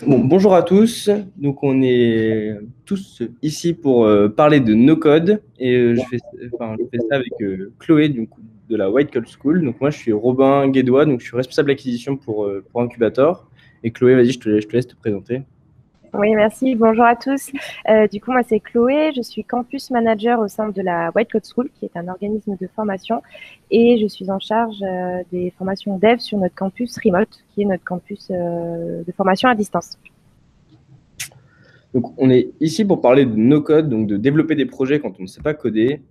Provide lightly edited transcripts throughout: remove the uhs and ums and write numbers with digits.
Bon, bonjour à tous. Donc, on est tous ici pour parler de no-code et je fais ça avec Chloé de la White Code School. Donc, moi, je suis Robin Guédois, donc je suis responsable d'acquisition pour Incubator. Et Chloé, vas-y, je te laisse te présenter. Oui, merci. Bonjour à tous. Du coup, moi, c'est Chloé. Je suis campus manager au sein de la White Code School, qui est un organisme de formation. Et je suis en charge des formations dev sur notre campus Remote, qui est notre campus de formation à distance. Donc, on est ici pour parler de no-code, donc de développer des projets quand on ne sait pas coder.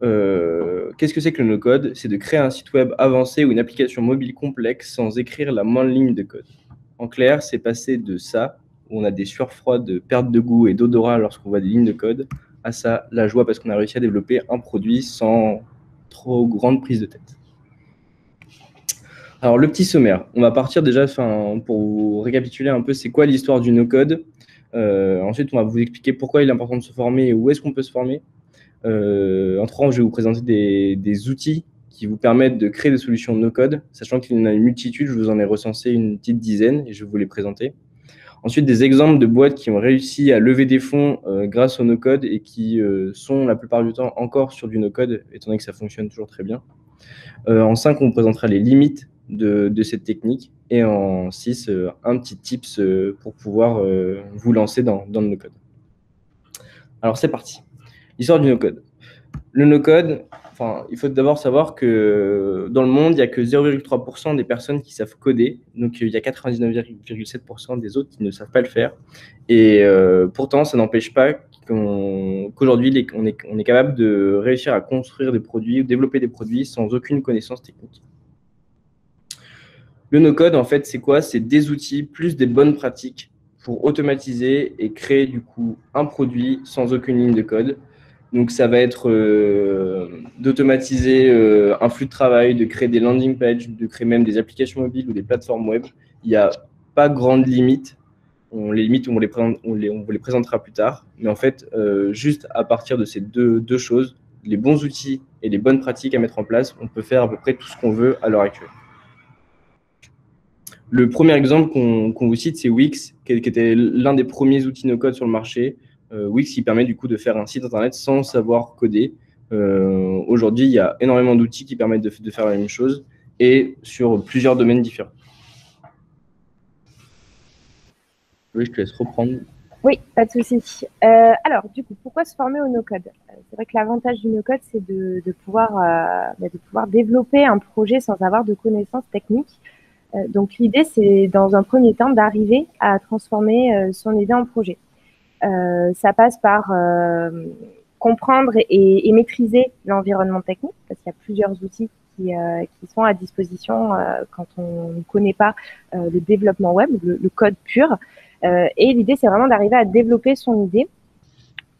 Qu'est-ce que c'est que le no-code? C'est de créer un site web avancé ou une application mobile complexe sans écrire la moindre ligne de code. En clair, c'est passer de ça, où on a des sueurs froides, de perte de goût et d'odorat lorsqu'on voit des lignes de code, à ça, la joie parce qu'on a réussi à développer un produit sans trop grande prise de tête. Alors, le petit sommaire. On va partir déjà pour vous récapituler un peu c'est quoi l'histoire du no-code. Ensuite, on va vous expliquer pourquoi il est important de se former et où est-ce qu'on peut se former. En 3 ans, je vais vous présenter des outils qui vous permettent de créer des solutions no-code, sachant qu'il y en a une multitude, je vous en ai recensé une petite dizaine et je vais vous les présenter. Ensuite, des exemples de boîtes qui ont réussi à lever des fonds grâce au no-code et qui sont la plupart du temps encore sur du no-code, étant donné que ça fonctionne toujours très bien. En 5, on vous présentera les limites de cette technique. Et en 6, un petit tips pour pouvoir vous lancer dans le no-code. Alors, c'est parti. L'histoire du no-code. Le no-code, il faut d'abord savoir que dans le monde, il n'y a que 0,3% des personnes qui savent coder. Donc, il y a 99,7% des autres qui ne savent pas le faire. Et pourtant, ça n'empêche pas qu'aujourd'hui, on est capable de réussir à construire des produits ou développer des produits sans aucune connaissance technique. Le no-code, en fait, c'est quoi? C'est des outils plus des bonnes pratiques pour automatiser et créer du coup un produit sans aucune ligne de code. Donc, ça va être d'automatiser un flux de travail, de créer des landing pages, de créer même des applications mobiles ou des plateformes web. Il n'y a pas grande limite. Les limites, on vous les présentera plus tard. Mais en fait, juste à partir de ces deux choses, les bons outils et les bonnes pratiques à mettre en place, on peut faire à peu près tout ce qu'on veut à l'heure actuelle. Le premier exemple qu'on vous cite, c'est Wix, qui était l'un des premiers outils no-code sur le marché. Wix, qui permet du coup de faire un site internet sans savoir coder. Aujourd'hui, il y a énormément d'outils qui permettent de faire la même chose et sur plusieurs domaines différents. Oui, je te laisse reprendre. Oui, pas de souci. Alors, du coup, pourquoi se former au no-code? C'est vrai que l'avantage du no-code, c'est de pouvoir développer un projet sans avoir de connaissances techniques. Donc, l'idée, c'est dans un premier temps d'arriver à transformer son idée en projet. Ça passe par comprendre et maîtriser l'environnement technique, parce qu'il y a plusieurs outils qui sont à disposition quand on ne connaît pas le développement web, le code pur. Et l'idée, c'est vraiment d'arriver à développer son idée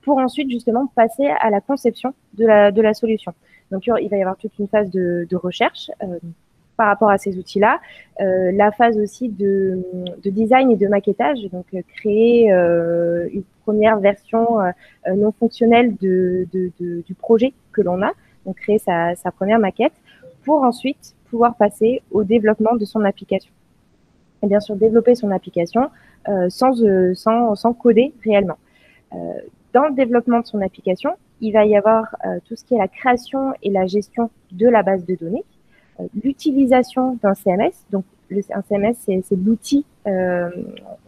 pour ensuite justement passer à la conception de la solution. Donc, il va y avoir toute une phase de recherche par rapport à ces outils-là, la phase aussi de design et de maquettage, donc créer une première version non fonctionnelle du projet que l'on a, donc créer sa première maquette, pour ensuite pouvoir passer au développement de son application. Et bien sûr, développer son application sans coder réellement. Dans le développement de son application, il va y avoir tout ce qui est la création et la gestion de la base de données, l'utilisation d'un CMS. Donc, un CMS, c'est l'outil, on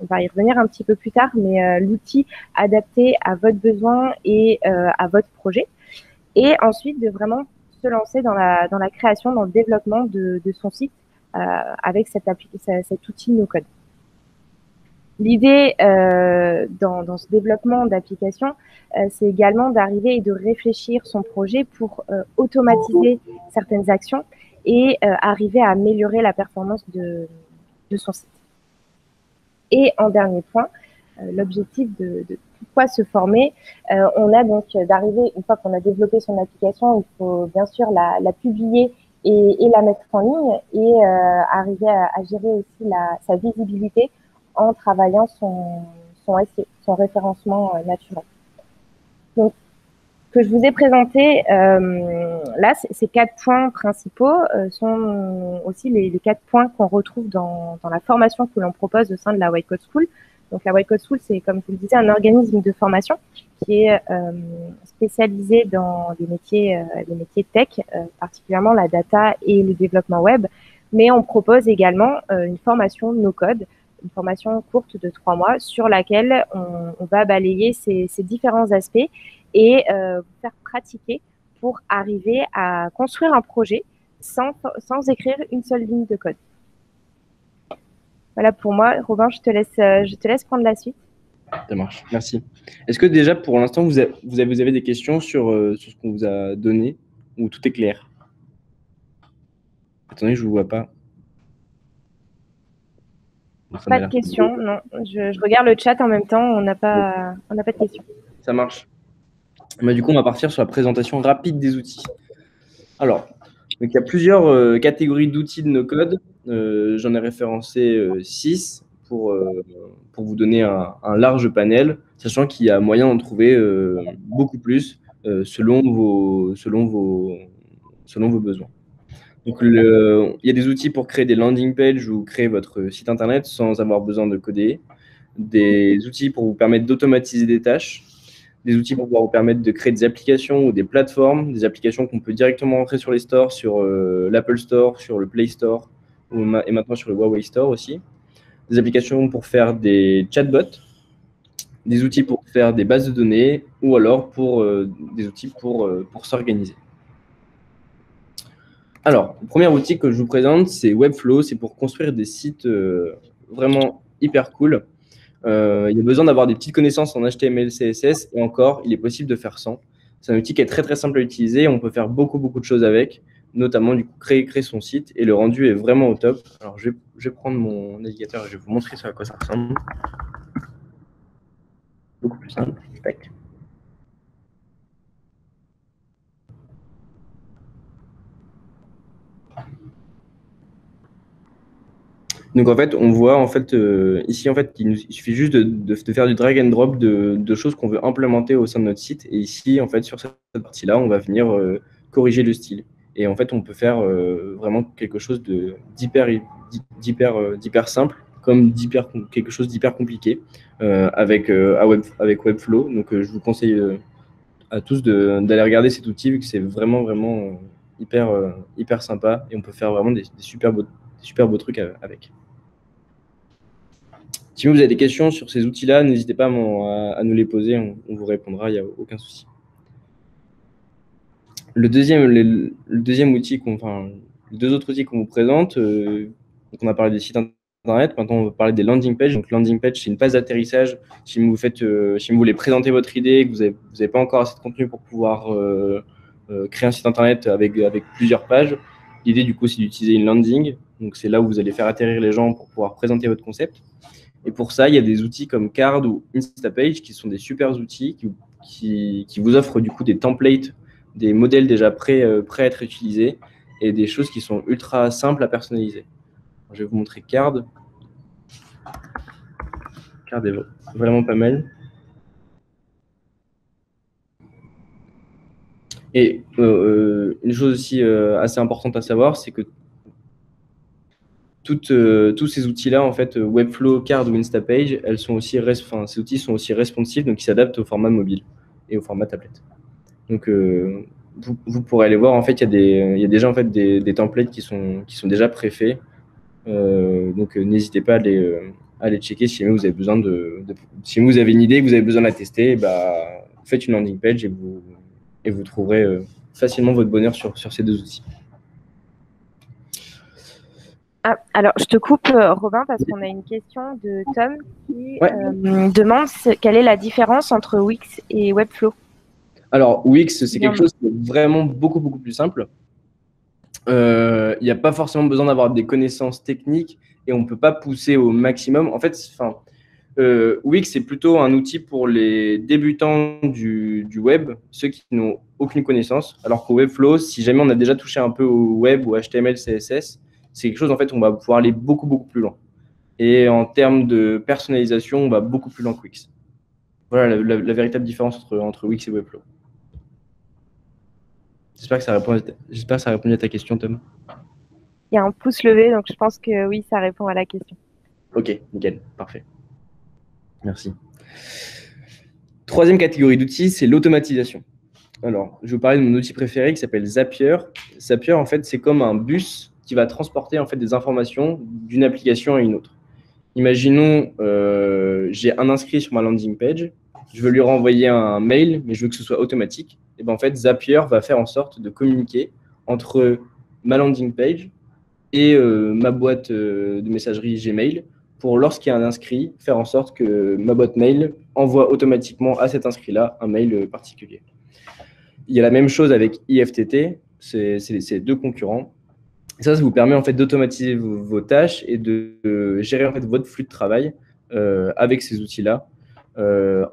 va y revenir un petit peu plus tard, mais l'outil adapté à votre besoin et à votre projet. Et ensuite, de vraiment se lancer dans la création, dans le développement de son site avec cet outil no-code. L'idée dans ce développement d'application, c'est également d'arriver et de réfléchir son projet pour automatiser certaines actions et arriver à améliorer la performance de son site. Et en dernier point, l'objectif de pourquoi se former, on a donc d'arriver, une fois qu'on a développé son application, il faut bien sûr la publier et la mettre en ligne et arriver à gérer aussi sa visibilité en travaillant son référencement naturel. Donc, que je vous ai présenté là, ces 4 points principaux sont aussi les 4 points qu'on retrouve dans la formation que l'on propose au sein de la White Code School. Donc la White Code School, c'est, comme je vous le disais, un organisme de formation qui est spécialisé dans les métiers tech, particulièrement la data et le développement web. Mais on propose également une formation no-code, une formation courte de 3 mois sur laquelle on va balayer ces différents aspects et vous faire pratiquer pour arriver à construire un projet sans écrire une seule ligne de code. Voilà pour moi. Robin, je te laisse prendre la suite. Ça marche, merci. Est-ce que déjà, pour l'instant, vous avez des questions sur ce qu'on vous a donné ou tout est clair? Attendez, je ne vous vois pas. Pas de questions, non. Je regarde le chat en même temps, on n'a pas de questions. Ça marche. Mais du coup, on va partir sur la présentation rapide des outils. Alors, donc il y a plusieurs catégories d'outils de no-code. J'en ai référencé 6 pour vous donner un large panel, sachant qu'il y a moyen d'en trouver beaucoup plus selon vos besoins. Donc, il y a des outils pour créer des landing pages ou créer votre site internet sans avoir besoin de coder, des outils pour vous permettre d'automatiser des tâches, des outils pour pouvoir vous permettre de créer des applications ou des plateformes, des applications qu'on peut directement rentrer sur les stores, sur l'Apple Store, sur le Play Store et maintenant sur le Huawei Store aussi. Des applications pour faire des chatbots, des outils pour faire des bases de données ou alors pour des outils pour s'organiser. Alors, le premier outil que je vous présente, c'est Webflow. C'est pour construire des sites vraiment hyper cool. Il y a besoin d'avoir des petites connaissances en HTML, CSS, et encore, il est possible de faire sans. C'est un outil qui est très simple à utiliser. On peut faire beaucoup de choses avec, notamment du coup créer son site, et le rendu est vraiment au top. Alors, je vais prendre mon navigateur et je vais vous montrer à quoi ça ressemble. Beaucoup plus simple. Tac. Donc en fait, on voit ici qu'il suffit juste de faire du drag and drop de choses qu'on veut implémenter au sein de notre site. Et ici, en fait, sur cette partie-là, on va venir corriger le style. Et en fait, on peut faire vraiment quelque chose d'hyper simple, comme quelque chose d'hyper compliqué avec Webflow. Donc je vous conseille à tous d'aller regarder cet outil vu que c'est vraiment hyper sympa et on peut faire vraiment des super beaux trucs avec. Si vous avez des questions sur ces outils-là, n'hésitez pas à nous les poser, on vous répondra, il n'y a aucun souci. Les deux autres outils qu'on vous présente, on a parlé des sites internet, maintenant on va parler des landing pages. Donc landing page, c'est une phase d'atterrissage. Si vous voulez présenter votre idée, que vous n'avez pas encore assez de contenu pour pouvoir créer un site internet avec plusieurs pages, l'idée du coup c'est d'utiliser une landing. Donc c'est là où vous allez faire atterrir les gens pour pouvoir présenter votre concept. Et pour ça, il y a des outils comme Card ou Instapage qui sont des super outils qui vous offrent du coup des templates, des modèles déjà prêts à être utilisés et des choses qui sont ultra simples à personnaliser. Alors, je vais vous montrer Card. Card est vraiment pas mal. Et une chose aussi assez importante à savoir, c'est que tous ces outils-là, en fait, Webflow, Card ou Instapage, ces outils sont aussi responsives, donc ils s'adaptent au format mobile et au format tablette. Donc, vous pourrez aller voir, en fait, il y a déjà en fait, des templates qui sont déjà préfaits. Donc, n'hésitez pas à les checker si jamais vous avez besoin si vous avez une idée, que vous avez besoin de la tester, faites une landing page et vous trouverez facilement votre bonheur sur ces deux outils. Ah, alors, je te coupe, Robin, parce qu'on a une question de Tom qui demande quelle est la différence entre Wix et Webflow. Alors, Wix, c'est quelque chose qui est vraiment beaucoup plus simple. Il n'y a pas forcément besoin d'avoir des connaissances techniques et on ne peut pas pousser au maximum. En fait, Wix, c'est plutôt un outil pour les débutants du web, ceux qui n'ont aucune connaissance, alors qu'au Webflow, si jamais on a déjà touché un peu au web ou HTML, CSS, c'est quelque chose, en fait, on va pouvoir aller beaucoup plus loin. Et en termes de personnalisation, on va beaucoup plus loin que Wix. Voilà la véritable différence entre Wix et Webflow. J'espère que ça a répondu à ta question, Tom. Il y a un pouce levé, donc je pense que oui, ça répond à la question. Ok, nickel, parfait. Merci. Troisième catégorie d'outils, c'est l'automatisation. Alors, je vais vous parler de mon outil préféré qui s'appelle Zapier. Zapier, en fait, c'est comme un bus qui va transporter en fait, des informations d'une application à une autre. Imaginons, j'ai un inscrit sur ma landing page, je veux lui renvoyer un mail, mais je veux que ce soit automatique. Et ben en fait, Zapier va faire en sorte de communiquer entre ma landing page et ma boîte de messagerie Gmail pour, lorsqu'il y a un inscrit, faire en sorte que ma boîte mail envoie automatiquement à cet inscrit-là un mail particulier. Il y a la même chose avec IFTT, c'est deux concurrents. Et ça vous permet en fait d'automatiser vos tâches et de gérer en fait votre flux de travail avec ces outils-là.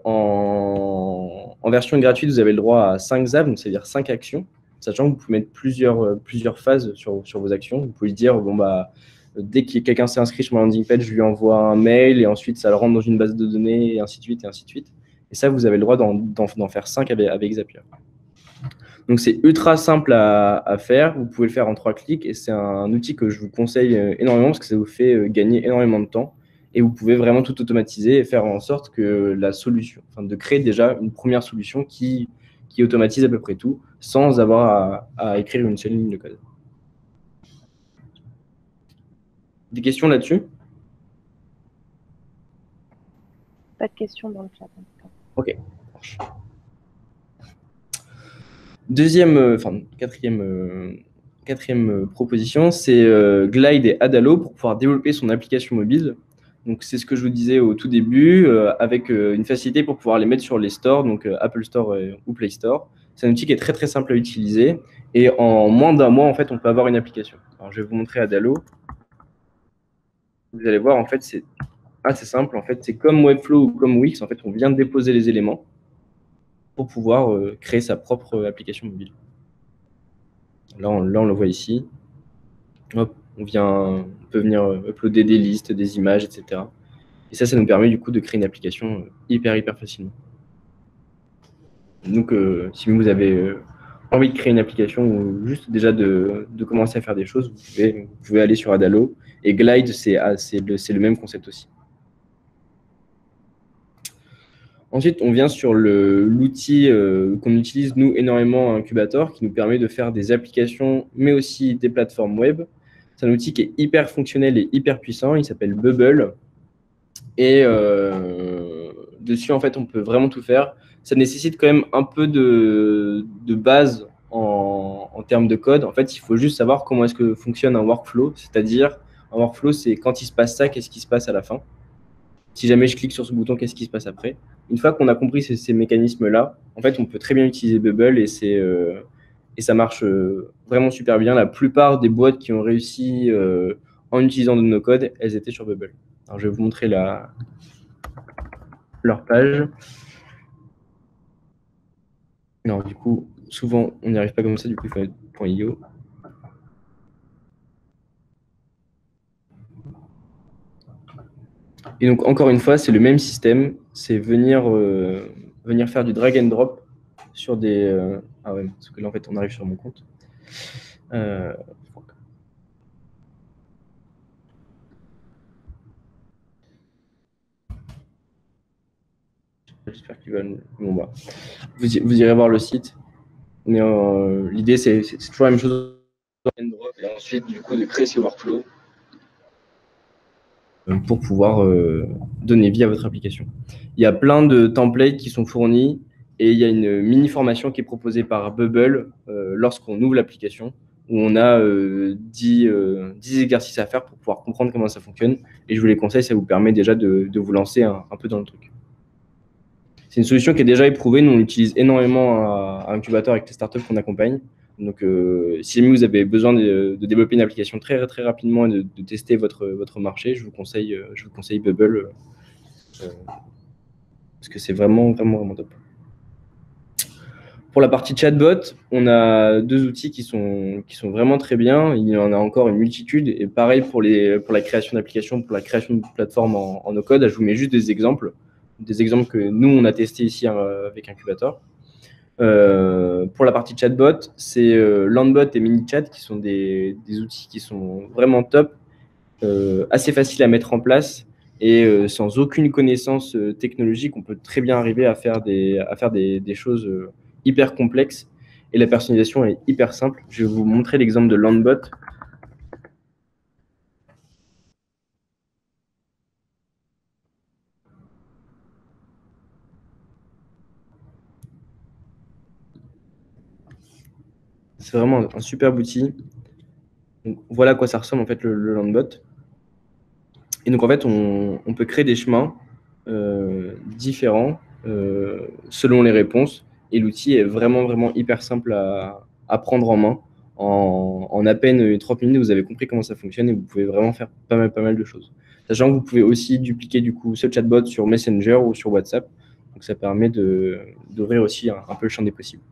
En version gratuite, vous avez le droit à 5 apps, donc c'est-à-dire 5 actions, sachant que vous pouvez mettre plusieurs phases sur vos actions. Vous pouvez dire, bon, bah, dès que quelqu'un s'est inscrit sur ma landing page, je lui envoie un mail et ensuite ça le rentre dans une base de données et ainsi de suite et ainsi de suite. Et ça, vous avez le droit d'en faire 5 avec Zapier. Donc, c'est ultra simple à faire. Vous pouvez le faire en 3 clics et c'est un outil que je vous conseille énormément parce que ça vous fait gagner énormément de temps et vous pouvez vraiment tout automatiser et faire en sorte que la solution, enfin, de créer déjà une première solution qui automatise à peu près tout sans avoir à écrire une seule ligne de code. Des questions là-dessus? Pas de questions dans le chat. Ok. Quatrième proposition, c'est Glide et Adalo pour pouvoir développer son application mobile. Donc, c'est ce que je vous disais au tout début, avec une facilité pour pouvoir les mettre sur les stores, donc Apple Store ou Play Store. C'est un outil qui est très très simple à utiliser et en moins d'un mois, en fait, on peut avoir une application. Alors, je vais vous montrer Adalo. Vous allez voir, en fait, c'est assez simple. En fait, c'est comme Webflow ou comme Wix. En fait, on vient de déposer les éléments pour pouvoir créer sa propre application mobile. Là, on le voit ici. Hop, on peut venir uploader des listes, des images, etc. Et ça nous permet du coup de créer une application hyper facilement. Donc, si vous avez envie de créer une application ou juste déjà de commencer à faire des choses, vous pouvez aller sur Adalo. Et Glide, c'est le même concept aussi. Ensuite, on vient sur l'outil qu'on utilise, nous, énormément à Incubator, qui nous permet de faire des applications, mais aussi des plateformes web. C'est un outil qui est hyper fonctionnel et hyper puissant. Il s'appelle Bubble. Et dessus, en fait, on peut vraiment tout faire. Ça nécessite quand même un peu de base en termes de code. En fait, il faut juste savoir comment est-ce que fonctionne un workflow. C'est-à-dire, un workflow, c'est quand il se passe ça, qu'est-ce qui se passe à la fin. Si jamais je clique sur ce bouton, qu'est-ce qui se passe après? Une fois qu'on a compris ces mécanismes-là, en fait, on peut très bien utiliser Bubble et ça marche vraiment super bien. La plupart des boîtes qui ont réussi en utilisant de nos codes, elles étaient sur Bubble. Alors, je vais vous montrer leur page. Alors, du coup, souvent, on n'y arrive pas comme ça, du coup, il faut être .io. Et donc, encore une fois, c'est le même système. C'est venir faire du drag and drop sur des... ah ouais, parce que là, en fait, on arrive sur mon compte. J'espère qu'il va... Bon, bah, vous irez voir le site. Mais l'idée, c'est toujours la même chose. Drag and drop, et ensuite, du coup, de créer ces workflows pour pouvoir donner vie à votre application. Il y a plein de templates qui sont fournis et il y a une mini formation qui est proposée par Bubble lorsqu'on ouvre l'application où on a 10 exercices à faire pour pouvoir comprendre comment ça fonctionne. Et je vous les conseille, ça vous permet déjà de vous lancer un peu dans le truc. C'est une solution qui est déjà éprouvée. Nous, on l'utilise énormément à Incubator avec les startups qu'on accompagne. Donc, si vous avez besoin de développer une application très rapidement et de tester votre marché, je vous conseille Bubble parce que c'est vraiment top. Pour la partie chatbot, on a 2 outils qui sont vraiment très bien. Il y en a encore une multitude. Et pareil pour la création d'applications, pour la création de plateformes en no-code. Je vous mets juste des exemples que nous, on a testés ici avec Incubator. Pour la partie chatbot, c'est Landbot et MiniChat qui sont des outils qui sont vraiment top, assez faciles à mettre en place et sans aucune connaissance technologique, on peut très bien arriver à faire des choses hyper complexes et la personnalisation est hyper simple. Je vais vous montrer l'exemple de Landbot. C'est vraiment un superbe outil. Donc, voilà à quoi ça ressemble en fait le Landbot. Et donc en fait, on peut créer des chemins différents selon les réponses. Et l'outil est vraiment hyper simple à prendre en main. En à peine 30 minutes, vous avez compris comment ça fonctionne et vous pouvez vraiment faire pas mal de choses. Sachant que vous pouvez aussi dupliquer du coup ce chatbot sur Messenger ou sur WhatsApp. Donc ça permet d'ouvrir aussi un peu le champ des possibles.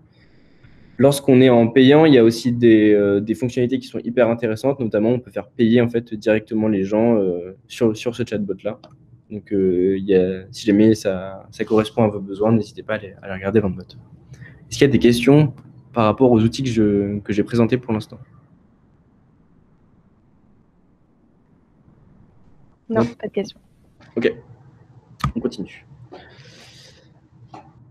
Lorsqu'on est en payant, il y a aussi des fonctionnalités qui sont hyper intéressantes. Notamment, on peut faire payer en fait directement les gens sur ce chatbot-là. Donc, si jamais ça correspond à vos besoins, n'hésitez pas à aller regarder Landbot. Est-ce qu'il y a des questions par rapport aux outils que j'ai présentés pour l'instant? Non, pas de questions. Ok, on continue.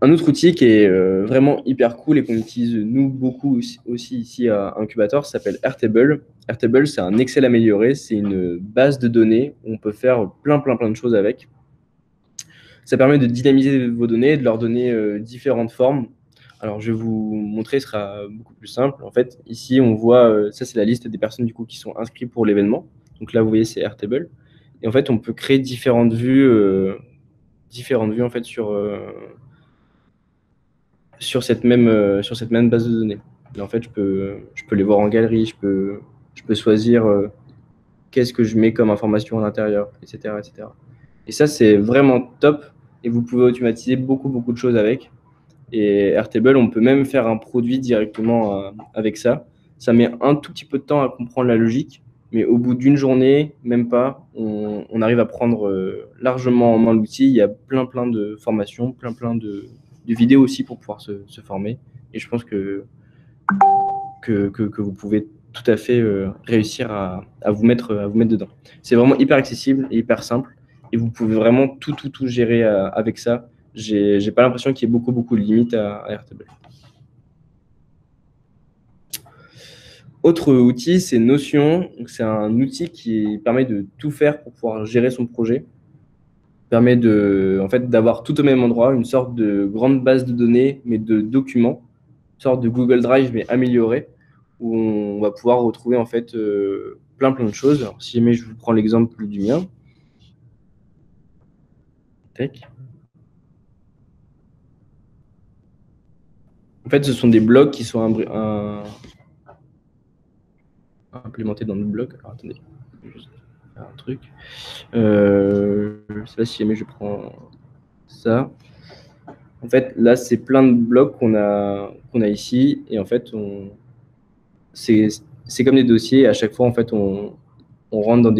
Un autre outil qui est vraiment hyper cool et qu'on utilise nous beaucoup aussi ici à Incubator s'appelle Airtable. Airtable, c'est un Excel amélioré, c'est une base de données où on peut faire plein de choses avec. Ça permet de dynamiser vos données, de leur donner différentes formes. Alors, je vais vous montrer, ce sera beaucoup plus simple. En fait, ici, on voit, ça c'est la liste des personnes du coup qui sont inscrites pour l'événement. Donc là, vous voyez, c'est Airtable. Et en fait, on peut créer différentes vues en fait sur cette même base de données. Et en fait, je peux les voir en galerie, je peux choisir qu'est-ce que je mets comme information à l'intérieur, etc., etc. Et ça, c'est vraiment top. Et vous pouvez automatiser beaucoup de choses avec. Et Airtable, on peut même faire un produit directement avec ça. Ça met un tout petit peu de temps à comprendre la logique, mais au bout d'une journée, même pas, on arrive à prendre largement en main l'outil. Il y a plein de formations, plein de vidéos aussi pour pouvoir se former. Et je pense que vous pouvez tout à fait réussir à vous mettre dedans. C'est vraiment hyper accessible et hyper simple. Et vous pouvez vraiment tout gérer avec ça. J'ai pas l'impression qu'il y ait beaucoup de limites à Airtable. Autre outil, c'est Notion. C'est un outil qui permet de tout faire pour pouvoir gérer son projet. Permet en fait, d'avoir tout au même endroit, une sorte de grande base de données, mais de documents, une sorte de Google Drive, mais améliorée, où on va pouvoir retrouver en fait plein de choses. Alors, si jamais je vous prends l'exemple du mien. Tac. En fait, ce sont des blocs qui sont implémentés dans le bloc. Alors, attendez, je vais juste faire un truc. Je ne sais pas si jamais je prends ça. En fait, là, c'est plein de blocs qu'on a ici. Et en fait, c'est comme des dossiers. Et à chaque fois, en fait, on rentre dans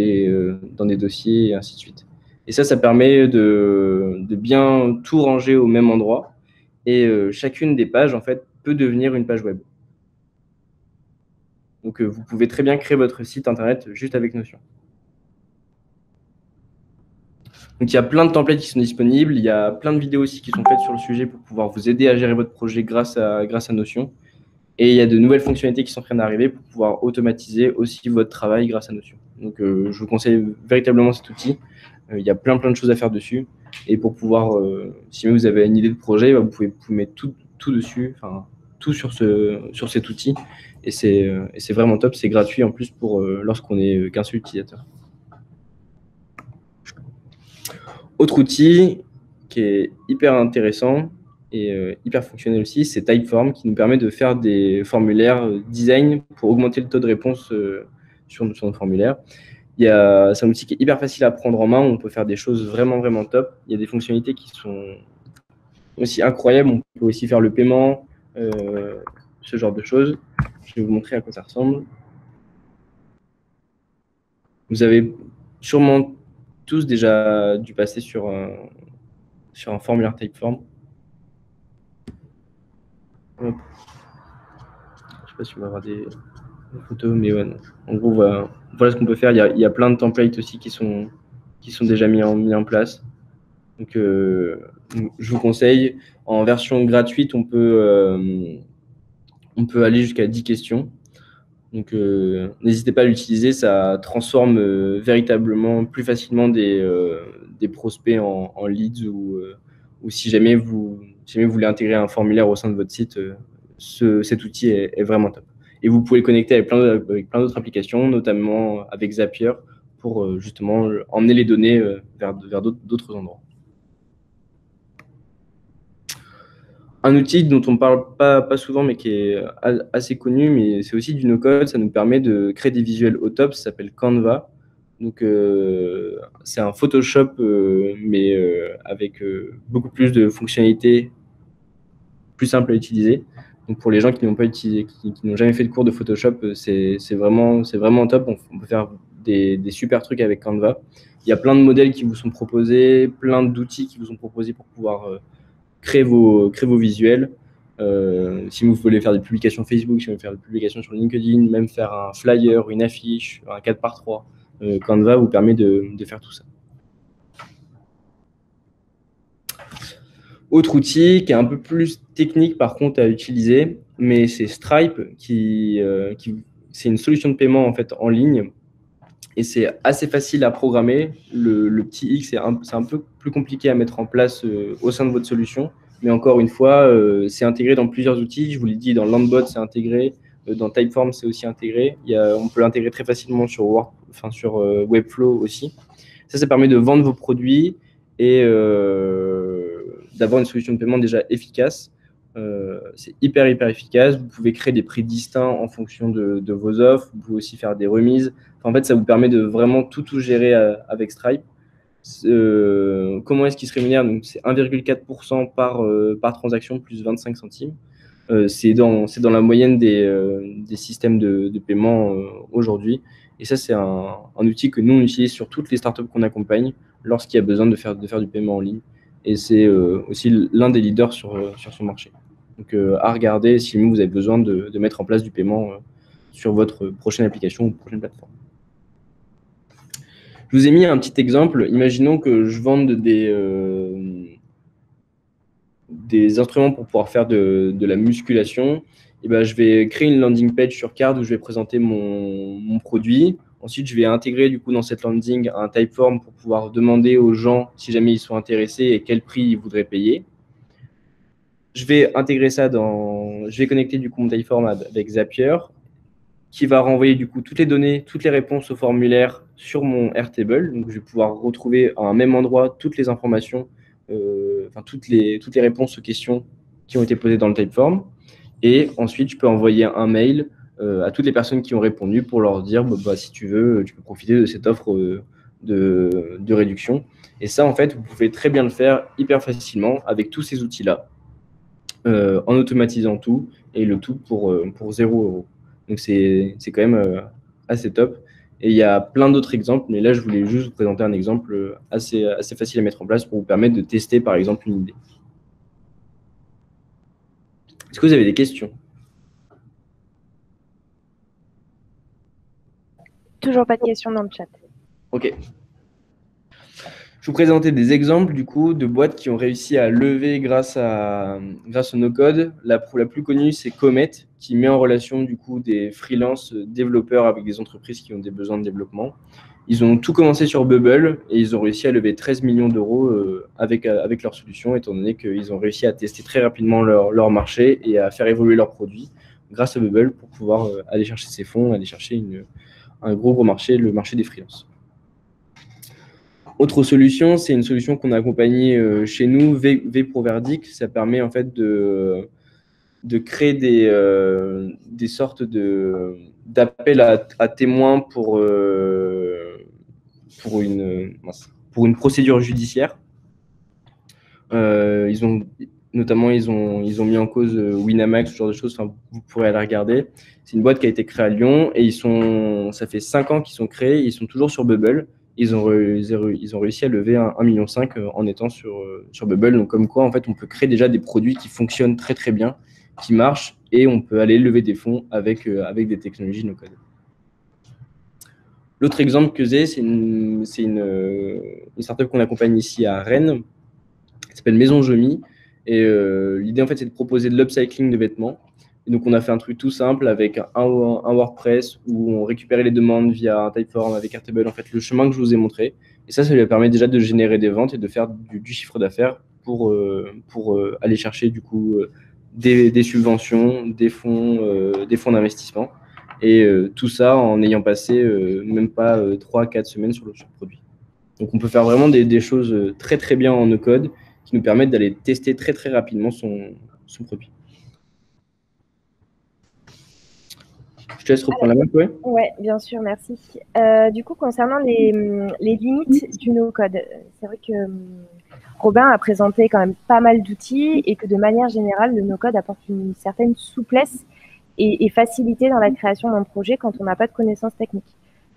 des dossiers et ainsi de suite. Et ça permet de bien tout ranger au même endroit. Et chacune des pages, en fait, peut devenir une page web. Donc, vous pouvez très bien créer votre site internet juste avec Notion. Donc, il y a plein de templates qui sont disponibles. Il y a plein de vidéos aussi qui sont faites sur le sujet pour pouvoir vous aider à gérer votre projet grâce à Notion. Et il y a de nouvelles fonctionnalités qui sont en train d'arriver pour pouvoir automatiser aussi votre travail grâce à Notion. Donc, je vous conseille véritablement cet outil. Il y a plein de choses à faire dessus. Et pour pouvoir, si vous avez une idée de projet, vous pouvez mettre tout dessus, enfin tout sur cet outil. Et c'est vraiment top. C'est gratuit en plus pour lorsqu'on est qu'un seul utilisateur. Autre outil qui est hyper intéressant et hyper fonctionnel aussi, c'est Typeform qui nous permet de faire des formulaires design pour augmenter le taux de réponse sur notre formulaire. C'est un outil qui est hyper facile à prendre en main. On peut faire des choses vraiment top. Il y a des fonctionnalités qui sont aussi incroyables. On peut aussi faire le paiement, ce genre de choses. Je vais vous montrer à quoi ça ressemble. Vous avez sûrement tous déjà dû passer sur un formulaire Typeform. Hop. sais pas si on va avoir des photos, mais ouais, non. En gros, voilà ce qu'on peut faire. Il y a plein de templates aussi qui sont déjà mis en place. Donc, je vous conseille. En version gratuite, on peut aller jusqu'à 10 questions. Donc, n'hésitez pas à l'utiliser. Ça transforme véritablement plus facilement des prospects en leads ou si jamais vous voulez intégrer un formulaire au sein de votre site, cet outil est vraiment top. Et vous pouvez le connecter avec plein d'autres applications, notamment avec Zapier, pour justement emmener les données vers d'autres endroits. Un outil dont on ne parle pas souvent, mais qui est assez connu, mais c'est aussi du no-code. Ça nous permet de créer des visuels au top. Ça s'appelle Canva. Donc, c'est un Photoshop, mais avec beaucoup plus de fonctionnalités plus simples à utiliser. Donc, pour les gens qui n'ont pas utilisé, qui n'ont jamais fait de cours de Photoshop, c'est vraiment top. On peut faire des super trucs avec Canva. Il y a plein de modèles qui vous sont proposés, plein d'outils qui vous sont proposés pour pouvoir créer vos visuels. Si vous voulez faire des publications Facebook, si vous voulez faire des publications sur LinkedIn, même faire un flyer, une affiche, un 4x3, Canva vous permet de faire tout ça. Autre outil qui est un peu plus technique par contre à utiliser, mais c'est Stripe c'est une solution de paiement en fait en ligne et c'est assez facile à programmer. Le petit X c'est un peu plus compliqué à mettre en place au sein de votre solution, mais encore une fois c'est intégré dans plusieurs outils. Je vous l'ai dit, dans Landbot c'est intégré, dans Typeform c'est aussi intégré. On peut l'intégrer très facilement sur Webflow aussi. Ça permet de vendre vos produits et d'avoir une solution de paiement déjà efficace. C'est hyper efficace. Vous pouvez créer des prix distincts en fonction de vos offres. Vous pouvez aussi faire des remises. En fait, ça vous permet de vraiment tout gérer avec Stripe. Comment est-ce qu'il se rémunère? Donc, c'est 1,4% par transaction plus 25 centimes. C'est dans la moyenne des systèmes de paiement aujourd'hui. Et ça, c'est un outil que nous, on utilise sur toutes les startups qu'on accompagne lorsqu'il y a besoin de faire du paiement en ligne. Et c'est aussi l'un des leaders sur son marché. Donc, à regarder si vous avez besoin de mettre en place du paiement sur votre prochaine application ou prochaine plateforme. Je vous ai mis un petit exemple. Imaginons que je vende des instruments pour pouvoir faire de la musculation. Et ben, je vais créer une landing page sur Card où je vais présenter mon produit. Ensuite, je vais intégrer du coup dans cette landing un Typeform pour pouvoir demander aux gens si jamais ils sont intéressés et quel prix ils voudraient payer. Je vais intégrer ça je vais connecter du coup mon Typeform avec Zapier qui va renvoyer du coup toutes les données, toutes les réponses au formulaire sur mon Airtable. Donc, je vais pouvoir retrouver à un même endroit toutes les informations, toutes les réponses aux questions qui ont été posées dans le Typeform. Et ensuite, je peux envoyer un mail à toutes les personnes qui ont répondu pour leur dire si tu veux, tu peux profiter de cette offre de réduction. Et ça, en fait, vous pouvez très bien le faire hyper facilement avec tous ces outils-là, en automatisant tout et le tout pour 0 €. Donc, c'est quand même assez top. Et il y a plein d'autres exemples, mais là, je voulais juste vous présenter un exemple assez facile à mettre en place pour vous permettre de tester, par exemple, une idée. Est-ce que vous avez des questions? Toujours pas de questions dans le chat. Ok. Je vous présentais des exemples du coup de boîtes qui ont réussi à lever grâce au no-code. La plus connue, c'est Comet, qui met en relation du coup des freelance développeurs avec des entreprises qui ont des besoins de développement. Ils ont tout commencé sur Bubble et ils ont réussi à lever 13 millions d'euros avec leur solution, étant donné qu'ils ont réussi à tester très rapidement leur marché et à faire évoluer leurs produits grâce à Bubble pour pouvoir aller chercher ses fonds, aller chercher un gros marché, le marché des freelances. Autre solution, c'est une solution qu'on a accompagnée chez nous, vProverdict. Ça permet en fait de créer des sortes d'appels à témoins pour une procédure judiciaire. Ils ont mis en cause Winamax, ce genre de choses. Enfin, vous pourrez aller regarder. C'est une boîte qui a été créée à Lyon et ça fait 5 ans qu'ils sont créés. Ils sont toujours sur Bubble. Ils ont réussi à lever 1,5 million en étant sur Bubble. Donc, comme quoi, en fait, on peut créer déjà des produits qui fonctionnent très, très bien qui marche et on peut aller lever des fonds avec des technologies no-code. L'autre exemple que j'ai, c'est une startup qu'on accompagne ici à Rennes, qui s'appelle Maison Jomi. Et l'idée, en fait, c'est de proposer de l'upcycling de vêtements. Et donc, on a fait un truc tout simple avec un WordPress où on récupérait les demandes via un Typeform avec Airtable, en fait, le chemin que je vous ai montré. Et ça lui permet déjà de générer des ventes et de faire du chiffre d'affaires pour aller chercher, du coup, des subventions, des fonds d'investissement. Et tout ça en ayant passé même pas 3-4 semaines sur le produit. Donc, on peut faire vraiment des choses très, très bien en no-code qui nous permettent d'aller tester très, très rapidement son produit. Je te laisse reprendre la main, Chloé. Oui, bien sûr, merci. Du coup, concernant les limites du no-code, c'est vrai que Robin a présenté quand même pas mal d'outils et que de manière générale, le no-code apporte une certaine souplesse et facilité dans la création d'un projet quand on n'a pas de connaissances techniques.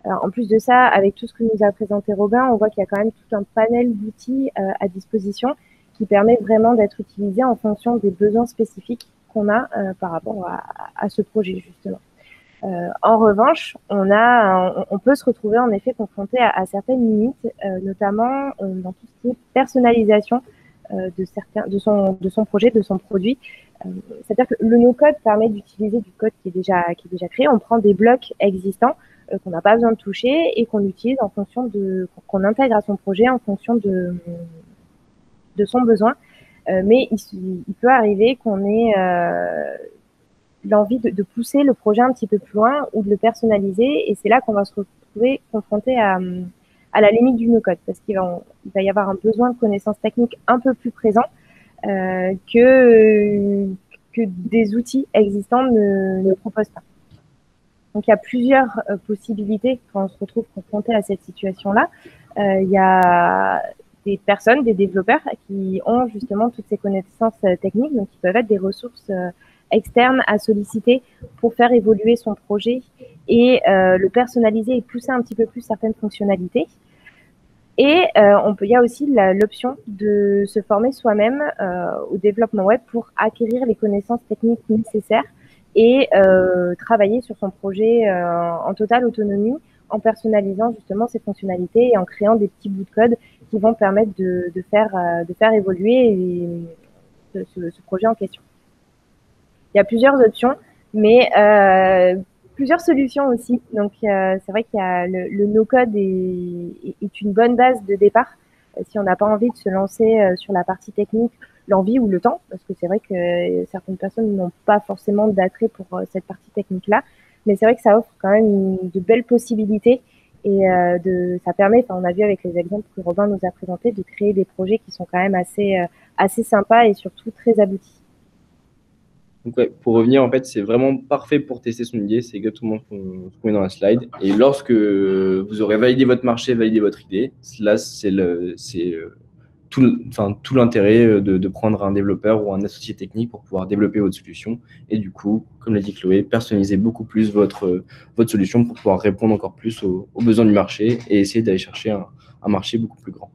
Alors, en plus de ça, avec tout ce que nous a présenté Robin, on voit qu'il y a quand même tout un panel d'outils à disposition qui permet vraiment d'être utilisé en fonction des besoins spécifiques qu'on a par rapport à ce projet, justement. En revanche, on peut se retrouver en effet confronté à certaines limites, notamment dans tout ce qui est personnalisation de son projet, de son produit. C'est-à-dire que le no-code permet d'utiliser du code qui est déjà créé. On prend des blocs existants qu'on n'a pas besoin de toucher et qu'on utilise en fonction qu'on intègre à son projet en fonction de son besoin. Mais il peut arriver qu'on ait l'envie de pousser le projet un petit peu plus loin ou de le personnaliser. Et c'est là qu'on va se retrouver confronté à la limite du no-code, parce qu'il va y avoir un besoin de connaissances techniques un peu plus présent que des outils existants ne proposent pas. Donc, il y a plusieurs possibilités quand on se retrouve confronté à cette situation-là. Il y a des personnes, des développeurs qui ont justement toutes ces connaissances techniques, donc qui peuvent être des ressources externes à solliciter pour faire évoluer son projet et le personnaliser et pousser un petit peu plus certaines fonctionnalités. Et il y a aussi l'option de se former soi-même au développement web pour acquérir les connaissances techniques nécessaires et travailler sur son projet en totale autonomie, en personnalisant justement ses fonctionnalités et en créant des petits bouts de code qui vont permettre de faire évoluer ce projet en question. Il y a plusieurs options, mais plusieurs solutions aussi. Donc, c'est vrai qu'il y a le no-code est une bonne base de départ si on n'a pas envie de se lancer sur la partie technique, l'envie ou le temps, parce que c'est vrai que certaines personnes n'ont pas forcément d'attrait pour cette partie technique-là. Mais c'est vrai que ça offre quand même de belles possibilités et ça permet, on a vu avec les exemples que Robin nous a présentés, de créer des projets qui sont quand même assez sympas et surtout très aboutis. Donc ouais, pour revenir, en fait, c'est vraiment parfait pour tester son idée. C'est exactement ce qu'on met dans la slide. Et lorsque vous aurez validé votre marché, validé votre idée, là, c'est tout l'intérêt de prendre un développeur ou un associé technique pour pouvoir développer votre solution. Et du coup, comme l'a dit Chloé, personnaliser beaucoup plus votre solution pour pouvoir répondre encore plus aux besoins du marché et essayer d'aller chercher un marché beaucoup plus grand.